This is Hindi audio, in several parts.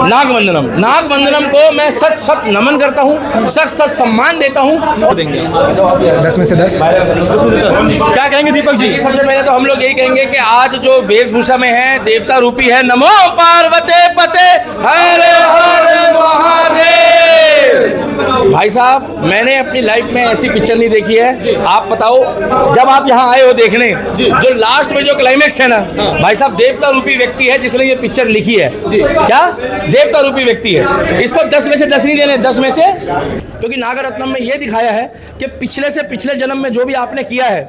नागवंदनम। नागवंदनम को मैं सच सच नमन करता हूँ, सच सच सम्मान देता हूँ। 10 में से 10। क्या कहेंगे दीपक जी? सबसे पहले तो हम लोग यही कहेंगे कि आज जो वेशभूषा में है देवता रूपी है। नमो पार्वते पते हर हर महादेव। भाई साहब, मैंने अपनी लाइफ में ऐसी पिक्चर नहीं देखी है। आप बताओ, जब आप यहाँ आए हो देखने, जो लास्ट में जो क्लाइमेक्स है ना भाई साहब, देवता रूपी व्यक्ति है जिसने ये पिक्चर लिखी है। क्या देवता रूपी व्यक्ति है? इसको 10 में से 10 नहीं देने, 10 में से, क्योंकि नागरत्नम में ये दिखाया है कि पिछले से पिछले जन्म में जो भी आपने किया है,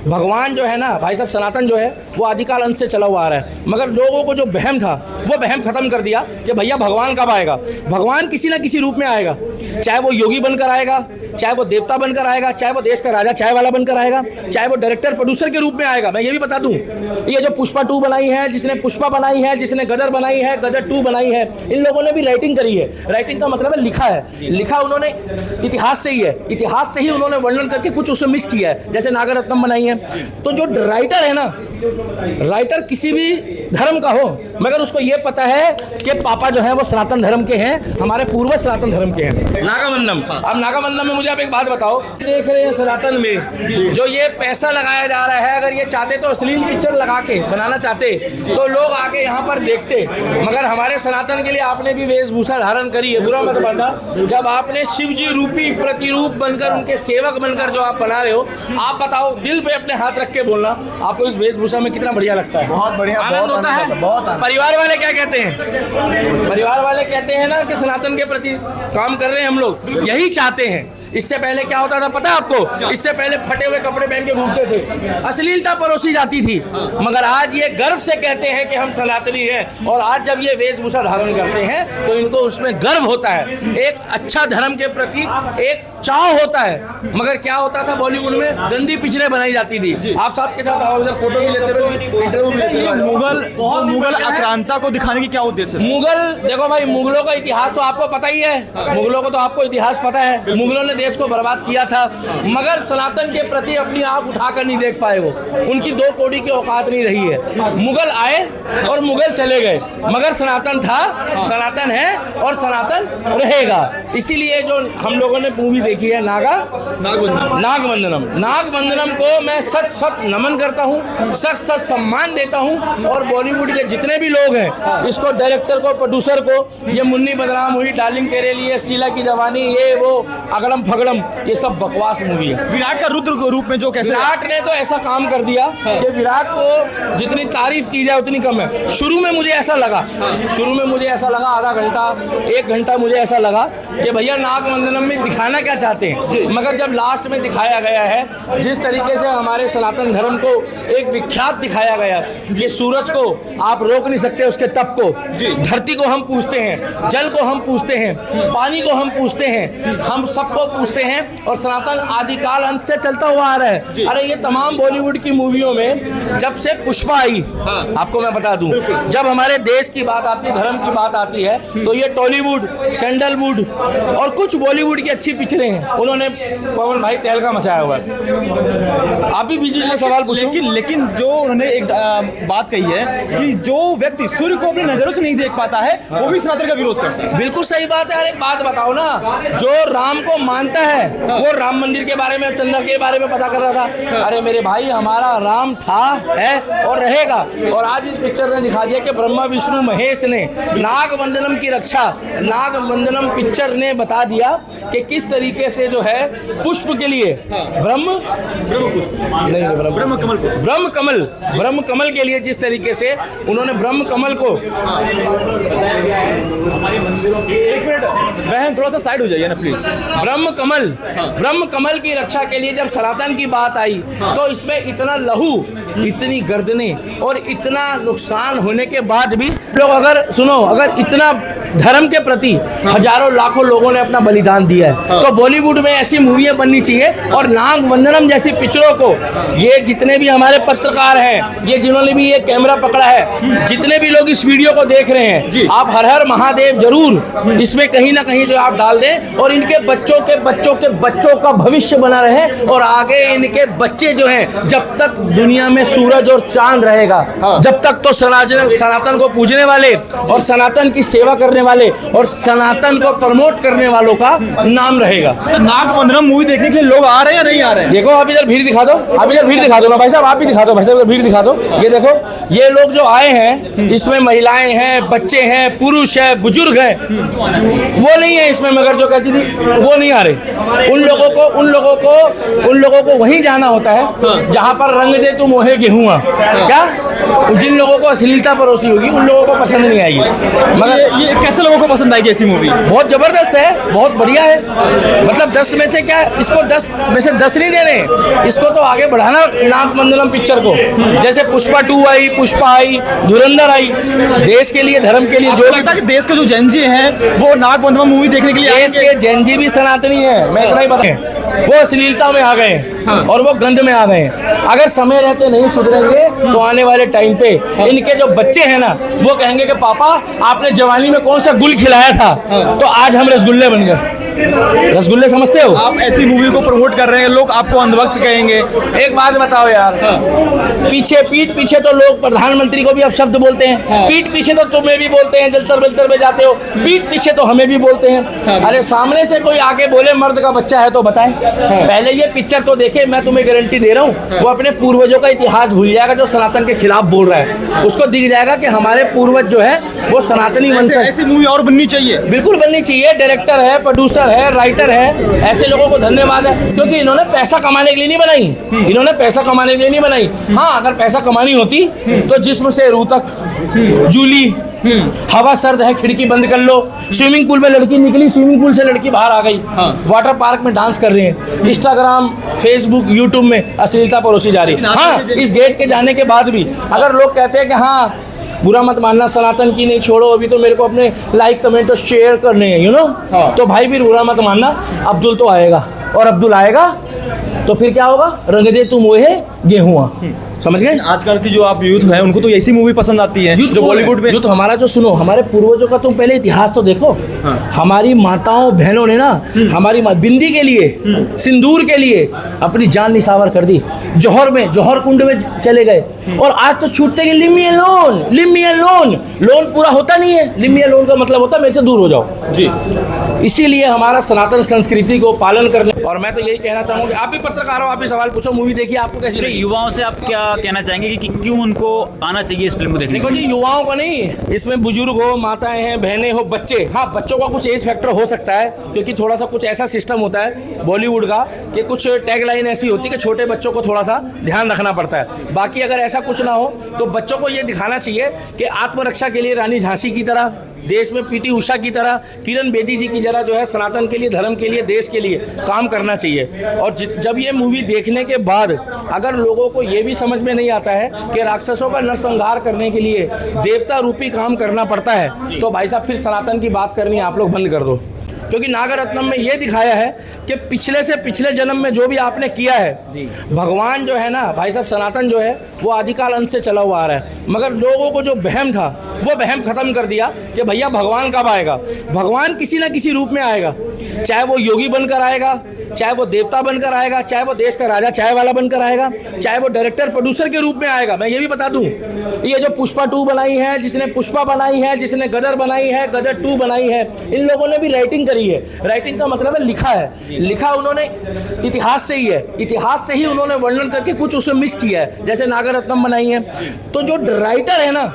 भगवान जो है ना भाई साहब, सनातन जो है वो आदिकाल अंत से चला हुआ आ रहा है। मगर लोगों को जो वहम था वो वहम खत्म कर दिया कि भैया भगवान कब आएगा। भगवान किसी ना किसी रूप में आएगा, चाहे वो योगी बनकर आएगा, चाहे वो देवता बनकर आएगा, चाहे वो देश का राजा चाय वाला बनकर आएगा, चाहे वो डायरेक्टर प्रोड्यूसर के रूप में आएगा। मैं ये भी बता दूं, ये जो पुष्पा 2 बनाई है, जिसने पुष्पा बनाई है, जिसने गदर बनाई है, गदर 2 बनाई है, इन लोगों ने भी राइटिंग करी है। राइटिंग का मतलब है लिखा है। लिखा उन्होंने इतिहास से ही है, इतिहास से ही उन्होंने वर्णन करके कुछ उसमें मिक्स किया है, जैसे नागरत्नम बनाई है। तो जो राइटर है ना, राइटर किसी भी धर्म का हो, मगर उसको ये पता है कि पापा जो है वो सनातन धर्म के हैं, हमारे पूर्वज सनातन धर्म के हैं। नागवंदनम। अब नागवंदनम में मुझे आप एक बात बताओ, देख रहे हैं सनातन में जो ये पैसा लगाया जा रहा है, अगर ये चाहते तो अश्लील पिक्चर लगा के बनाना चाहते तो लोग आके यहाँ पर देखते, मगर हमारे सनातन के लिए आपने भी वेशभूषा धारण करी है। बुरा मत मानना, जब आपने शिव जी रूपी प्रतिरूप बनकर, उनके सेवक बनकर जो आप बना रहे हो, आप बताओ, दिल पे अपने हाथ रख के बोलना, आपको इस वेशभूषा में कितना बढ़िया लगता है? बहुत बढ़िया, आनंद होता है। परिवार वाले क्या कहते हैं? परिवार वाले कहते हैं ना कि सनातन के प्रति काम कर रहे हैं हम लोग, यही चाहते हैं। इससे पहले क्या होता था पता है आपको? इससे पहले फटे हुए कपड़े पहन के घूमते थे, अश्लीलता परोसी जाती थी, मगर आज ये गर्व से कहते हैं कि हम सनातनी हैं। और आज जब ये वेशभूषा धारण करते हैं तो इनको उसमें गर्व होता है, एक अच्छा धर्म के प्रति एक चाव होता है। मगर क्या होता था बॉलीवुड में? गंदी पिक्चरें बनाई जाती थी। आप साथ के साथ आओ, इधर फोटो भी लेते रहो, इंटरव्यू भी लेते रहो। मुगल आक्रांता को दिखाने की क्या उद्देश्य है? मुगल, देखो भाई, मुगलों का इतिहास तो आपको पता ही है, मुगलों को तो आपको इतिहास पता है। मुगलों ने देश को बर्बाद किया था, मगर सनातन के प्रति अपनी आंख उठाकर नहीं देख पाए वो, उनकी 2 कौड़ी की औकात नहीं रही है। मुगल आए और मुगल चले गए, मगर सनातन था, सनातन है और सनातन रहेगा। इसीलिए जो हम लोगों ने मूवी देखी है नागवंदनम। नागवंदनम को मैं सच सच नमन करता हूँ, सच सच सम्मान देता हूँ। और बॉलीवुड के जितने भी लोग हैं, इसको डायरेक्टर को, प्रोड्यूसर को, ये मुन्नी बदनाम हुई, डार्लिंग तेरे लिए, शीला की जवानी, ये वो अगड़म फगड़म, ये सब बकवास मूवी है। विराट का रुद्र के रूप में जो कैसे, विराट ने तो ऐसा काम कर दिया कि विराट को जितनी तारीफ की जाए उतनी कम है। शुरू में मुझे ऐसा लगा, आधा घंटा 1 घंटा मुझे ऐसा लगा कि भैया नागवंदनम में दिखाना क्या चाहते हैं, मगर जब लास्ट में दिखाया गया है जिस तरीके से हमारे सनातन धर्म को एक विख्यात दिखाया गया, ये सूरज को आप रोक नहीं सकते, उसके तप को, धरती को हम पूछते हैं, जल को हम पूछते हैं, पानी को हम पूछते हैं, हम सबको पूछते हैं। और सनातन आदिकाल अंत से चलता हुआ आ रहा है। अरे ये तमाम बॉलीवुड की मूवियों में जब से पुष्पा आई, आपको मैं बता दूं, जब हमारे देश की बात आती है, धर्म की बात आती है, तो ये टॉलीवुड, सैंडलवुड और कुछ बॉलीवुड की अच्छी पिक्चरें हैं, उन्होंने पवन भाई तहलका मचाया हुआ है। आप भी बीच में सवाल पूछो। लेकिन जो उन्होंने एक बात कही है कि जो व्यक्ति सूर्य को अपनी नजरों से नहीं देख पाता है, वो भी सनातन का विरोध करता है। बिल्कुल सही बात है। अरे एक बात बताओ ना, जो राम को मानता है वो राम मंदिर के बारे में, चंद्र के बारे में पता कर रहा था। अरे मेरे भाई, हमारा राम था, है और रहेगा। और आज इस पिक्चर ने दिखा दिया कि ब्रह्मा विष्णु महेश ने नागवंदनम की रक्षा, नागवंदनम पिक्चर ने बता दिया कि किस तरीके से जो है पुष्प के लिए ब्रह्म कमल के लिए जिस तरीके से उन्होंने ब्रह्म कमल को, एक मिनट बहन, थोड़ा सा साइड हो जाइए ना प्लीज। ब्रह्म कमल की रक्षा के लिए जब सनातन की बात आई तो इसमें इतना लहू, इतनी गर्दने और इतना नुकसान होने के बाद भी लोग, अगर इतना धर्म के प्रति हजारों लाखों लोगों ने अपना बलिदान दिया है, तो बॉलीवुड में ऐसी मूवियाँ बननी चाहिए। और नागवंदनम जैसी पिक्चरों को, ये जितने भी हमारे पत्रकार हैं, ये जिन्होंने भी ये कैमरा पकड़ा है, जितने भी लोग इस वीडियो को देख रहे हैं, आप हर हर महादेव जरूर इसमें कहीं ना कहीं जो आप डाल दें, और इनके बच्चों के बच्चों के बच्चों का भविष्य बना रहे, और आगे इनके बच्चे जो हैं, जब तक दुनिया में सूरज और चांद रहेगा, जब तक तो सनातन को पूजने वाले और सनातन की सेवा करने करने वाले और सनातन को प्रमोट करने वालों का नाम रहेगा। नागमंडलम मूवी देखने के लिए लोग आ रहे हैं या नहीं आ रहे हैं? देखो आप इधर भीड़ दिखा दो, आप इधर भीड़ दिखा दो ना भाई साहब, आप भी दिखा दो भाई साहब, भीड़ दिखा दो। ये देखो, ये लोग जो आए हैं इसमें महिलाएं हैं, बच्चे हैं, पुरुष है, बुजुर्ग हैं, वो नहीं है इसमें। मगर जो कहती थी वो नहीं आ रहे। उन लोगों को वहीं जाना होता है जहां पर रंग दे तू मोहे गेहूं। क्या जिन लोगों को अश्लीलता परोसी होगी उन लोगों को पसंद नहीं आएगी। मगर ये कैसे लोगों को पसंद आएगी ऐसी मूवी? बहुत जबरदस्त है, बहुत बढ़िया है। मतलब 10 में से क्या, इसको 10 में से 10 नहीं देने, इसको तो आगे बढ़ाना नागमंडलम पिक्चर को। जैसे पुष्पा 2 आई, पुष्पा आई, धुरंधर आई। देश के लिए, धर्म के लिए जो लगता है कि देश के जो जेनजी हैं वो नागमंडलम मूवी देखने के लिए देश के जेनजी भी सनातनी है, मैं इतना ही बता। वो अश्लीलता में आ गए हैं और वो गंद में आ गए हैं। अगर समय रहते नहीं सुधरेंगे तो आने वाले टाइम पे इनके जो बच्चे हैं ना वो कहेंगे कि पापा आपने जवानी में कौन सा गुल खिलाया था, तो आज हम रसगुल्ले बन गए। रसगुल्ले समझते हो? आप ऐसी मूवी को प्रमोट कर रहे हैं, लोग आपको अंधभक्त कहेंगे। एक बात बताओ यार, पीठ पीछे तो लोग प्रधानमंत्री को भी अब शब्द बोलते हैं, पीठ पीछे तो तुम्हें भी बोलते हैं, जलतर बलतर में जाते हो, पीठ पीछे तो हमें भी बोलते हैं। अरे सामने से कोई आके बोले मर्द का बच्चा है तो बताए। पहले ये पिक्चर तो देखे, मैं तुम्हें गारंटी दे रहा हूँ वो अपने पूर्वजों का इतिहास भूल जाएगा जो सनातन के खिलाफ बोल रहा है। उसको दिख जाएगा कि हमारे पूर्वज जो है वो सनातनी वंश। ऐसी मूवी और बननी चाहिए, बिल्कुल बननी चाहिए। डायरेक्टर है, प्रोड्यूसर है, राइटर है, ऐसे लोगों को धन्यवाद है, क्योंकि इन्होंने पैसा कमाने के लिए नहीं बनाई। इन्होंने पैसा कमाने के लिए नहीं बनाई। हाँ, अगर पैसा कमानी होती तो जिस्म से रूह तक जूली, हवा सर्द है खिड़की बंद कर लो, स्विमिंग पूल में लड़की निकली, स्विमिंग पूल से लड़की बाहर आ गई, वाटर पार्क में डांस कर रहे हैं, इंस्टाग्राम, फेसबुक, यूट्यूब में अश्लीलता परोसी जा रही है। हाँ, इस गेट के जाने के बाद भी अगर लोग कहते हैं कि हाँ बुरा मत मानना, सनातन की नहीं, छोड़ो, अभी तो मेरे को अपने लाइक कमेंट और शेयर करने हैं, यू नो, तो भाई भी बुरा मत मानना, अब्दुल तो आएगा, और अब्दुल आएगा तो फिर क्या होगा, रंग दे तू मोहे गेहुआ। समझ गए? आजकल की जो आप यूथ है उनको तो ऐसी मूवी पसंद आती है जो बॉलीवुड में। यूथ हमारा जो, सुनो, हमारे पूर्वजों का तुम पहले इतिहास तो देखो। हमारी माताओं बहनों ने ना हमारी बिंदी के लिए, सिंदूर के लिए अपनी जान निछावर कर दी, जौहर में, जौहर कुंड में चले गए, और आज तो छूटते कि live me alone, live me alone. Loan पूरा होता नहीं है, लिव मी अलोन का मतलब होता है मेरे से दूर हो जाओ जी। इसीलिए हमारा सनातन संस्कृति को पालन करने, और मैं तो यही कहना चाहूँगा, आप भी पत्रकार हो, आप भी सवाल पूछो, मूवी देखिए, आपको कैसी लगी? युवाओं से आप क्या कहना चाहेंगे कि क्यों उनको आना चाहिए इस फिल्म को देखने? देखो जी, युवाओं को नहीं, इसमें बुजुर्ग हो, माताएं हैं, बहनें हो, बच्चे। हाँ, बच्चों का कुछ एज फैक्टर हो सकता है, क्योंकि थोड़ा सा कुछ ऐसा सिस्टम होता है बॉलीवुड का कि कुछ टैगलाइन ऐसी होती है कि छोटे बच्चों को थोड़ा सा ध्यान रखना पड़ता है। बाकी अगर ऐसा कुछ ना हो तो बच्चों को ये दिखाना चाहिए कि आत्मरक्षा के लिए रानी झांसी की तरह, देश में पीटी उषा की तरह, किरण बेदी जी की जरा जो है सनातन के लिए, धर्म के लिए, देश के लिए काम करना चाहिए। और जब ये मूवी देखने के बाद अगर लोगों को ये भी समझ में नहीं आता है कि राक्षसों का नरसंहार करने के लिए देवता रूपी काम करना पड़ता है, तो भाई साहब फिर सनातन की बात करनी आप लोग बंद कर दो। क्योंकि नागरत्नम में ये दिखाया है कि पिछले से पिछले जन्म में जो भी आपने किया है, भगवान जो है ना भाई साहब, सनातन जो है वो आदिकाल अंत से चला हुआ आ रहा है। मगर लोगों को जो वहम था वो वहम खत्म कर दिया कि भैया भगवान कब आएगा। भगवान किसी ना किसी रूप में आएगा, चाहे वो योगी बनकर आएगा, चाहे वो देवता बनकर आएगा, चाहे वो देश का राजा चाय वाला बनकर आएगा, चाहे वो डायरेक्टर प्रोड्यूसर के रूप में आएगा। मैं ये भी बता दूं, ये जो पुष्पा 2 बनाई है, जिसने पुष्पा बनाई है, जिसने गदर बनाई है, गदर 2 बनाई है, इन लोगों ने भी राइटिंग करी है। राइटिंग का मतलब है लिखा है, लिखा उन्होंने इतिहास से ही है, इतिहास से ही उन्होंने वर्णन करके कुछ उसमें मिक्स किया है, जैसे नागरत्नम बनाई है। तो जो राइटर है ना,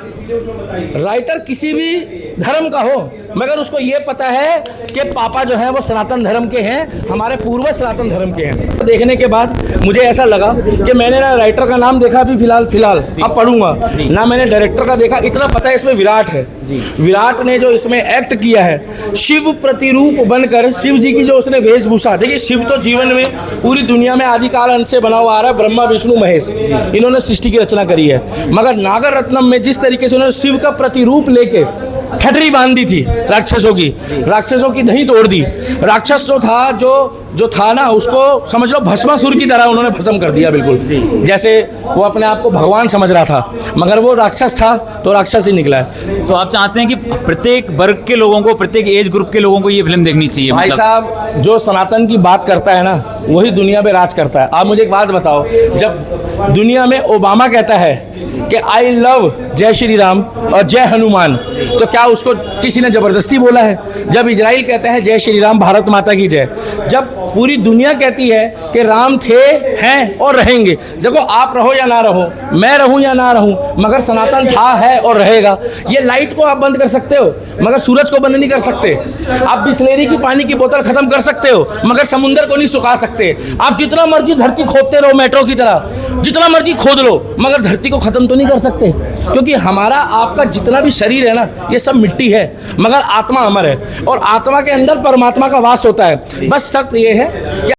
राइटर किसी भी धर्म का हो, मगर उसको ये पता है कि पापा जो है वो सनातन धर्म के हैं, हमारे पूर्वज सनातन धर्म के हैं। देखने के बाद मुझे ऐसा लगा कि मैंने ना राइटर का नाम देखा अभी फिलहाल अब पढ़ूंगा ना, मैंने डायरेक्टर का देखा। इतना पता है इसमें विराट है, विराट ने जो इसमें एक्ट किया है शिव प्रतिरूप बनकर, शिव जी की जो उसने वेशभूषा, देखिए शिव तो जीवन में पूरी दुनिया में आदिकाल अंत से बना हुआ आ रहा है, ब्रह्मा विष्णु महेश, इन्होंने सृष्टि की रचना करी है। मगर नागरत्नम में जिस तरीके से उन्होंने शिव का प्रतिरूप लेके ठटरी बांधी थी राक्षसों की दही तोड़ दी। राक्षस जो था ना, उसको समझ लो भस्मासुर की तरह उन्होंने भस्म कर दिया, बिल्कुल जैसे वो अपने आप को भगवान समझ रहा था, मगर वो राक्षस था तो राक्षस ही निकला है। तो आप चाहते हैं कि प्रत्येक वर्ग के लोगों को, प्रत्येक एज ग्रुप के लोगों को ये फिल्म देखनी चाहिए? भाई साहब, जो सनातन की बात करता है ना वही दुनिया में राज करता है। आप मुझे एक बात बताओ, दुनिया में ओबामा कहता है कि आई लव जय श्री राम और जय हनुमान, तो क्या उसको किसी ने ज़बरदस्ती बोला है? जब इजराइल कहता है जय श्री राम भारत माता की जय, जब पूरी दुनिया कहती है कि राम थे, हैं और रहेंगे, देखो आप रहो या ना रहो, मैं रहूं या ना रहूं, मगर सनातन था, है और रहेगा। ये लाइट को आप बंद कर सकते हो मगर सूरज को बंद नहीं कर सकते। आप बिस्लेरी की पानी की बोतल खत्म कर सकते हो मगर समुंदर को नहीं सुखा सकते। आप जितना मर्जी धरती खोदते रहो, मेट्रो की तरह जितना मर्जी खोद लो, मगर धरती को खत्म तो नहीं कर सकते, क्योंकि हमारा आपका जितना भी शरीर है ना, ये सब मिट्टी है, मगर आत्मा अमर है और आत्मा के अंदर परमात्मा का वास होता है। बस शर्त ये है कि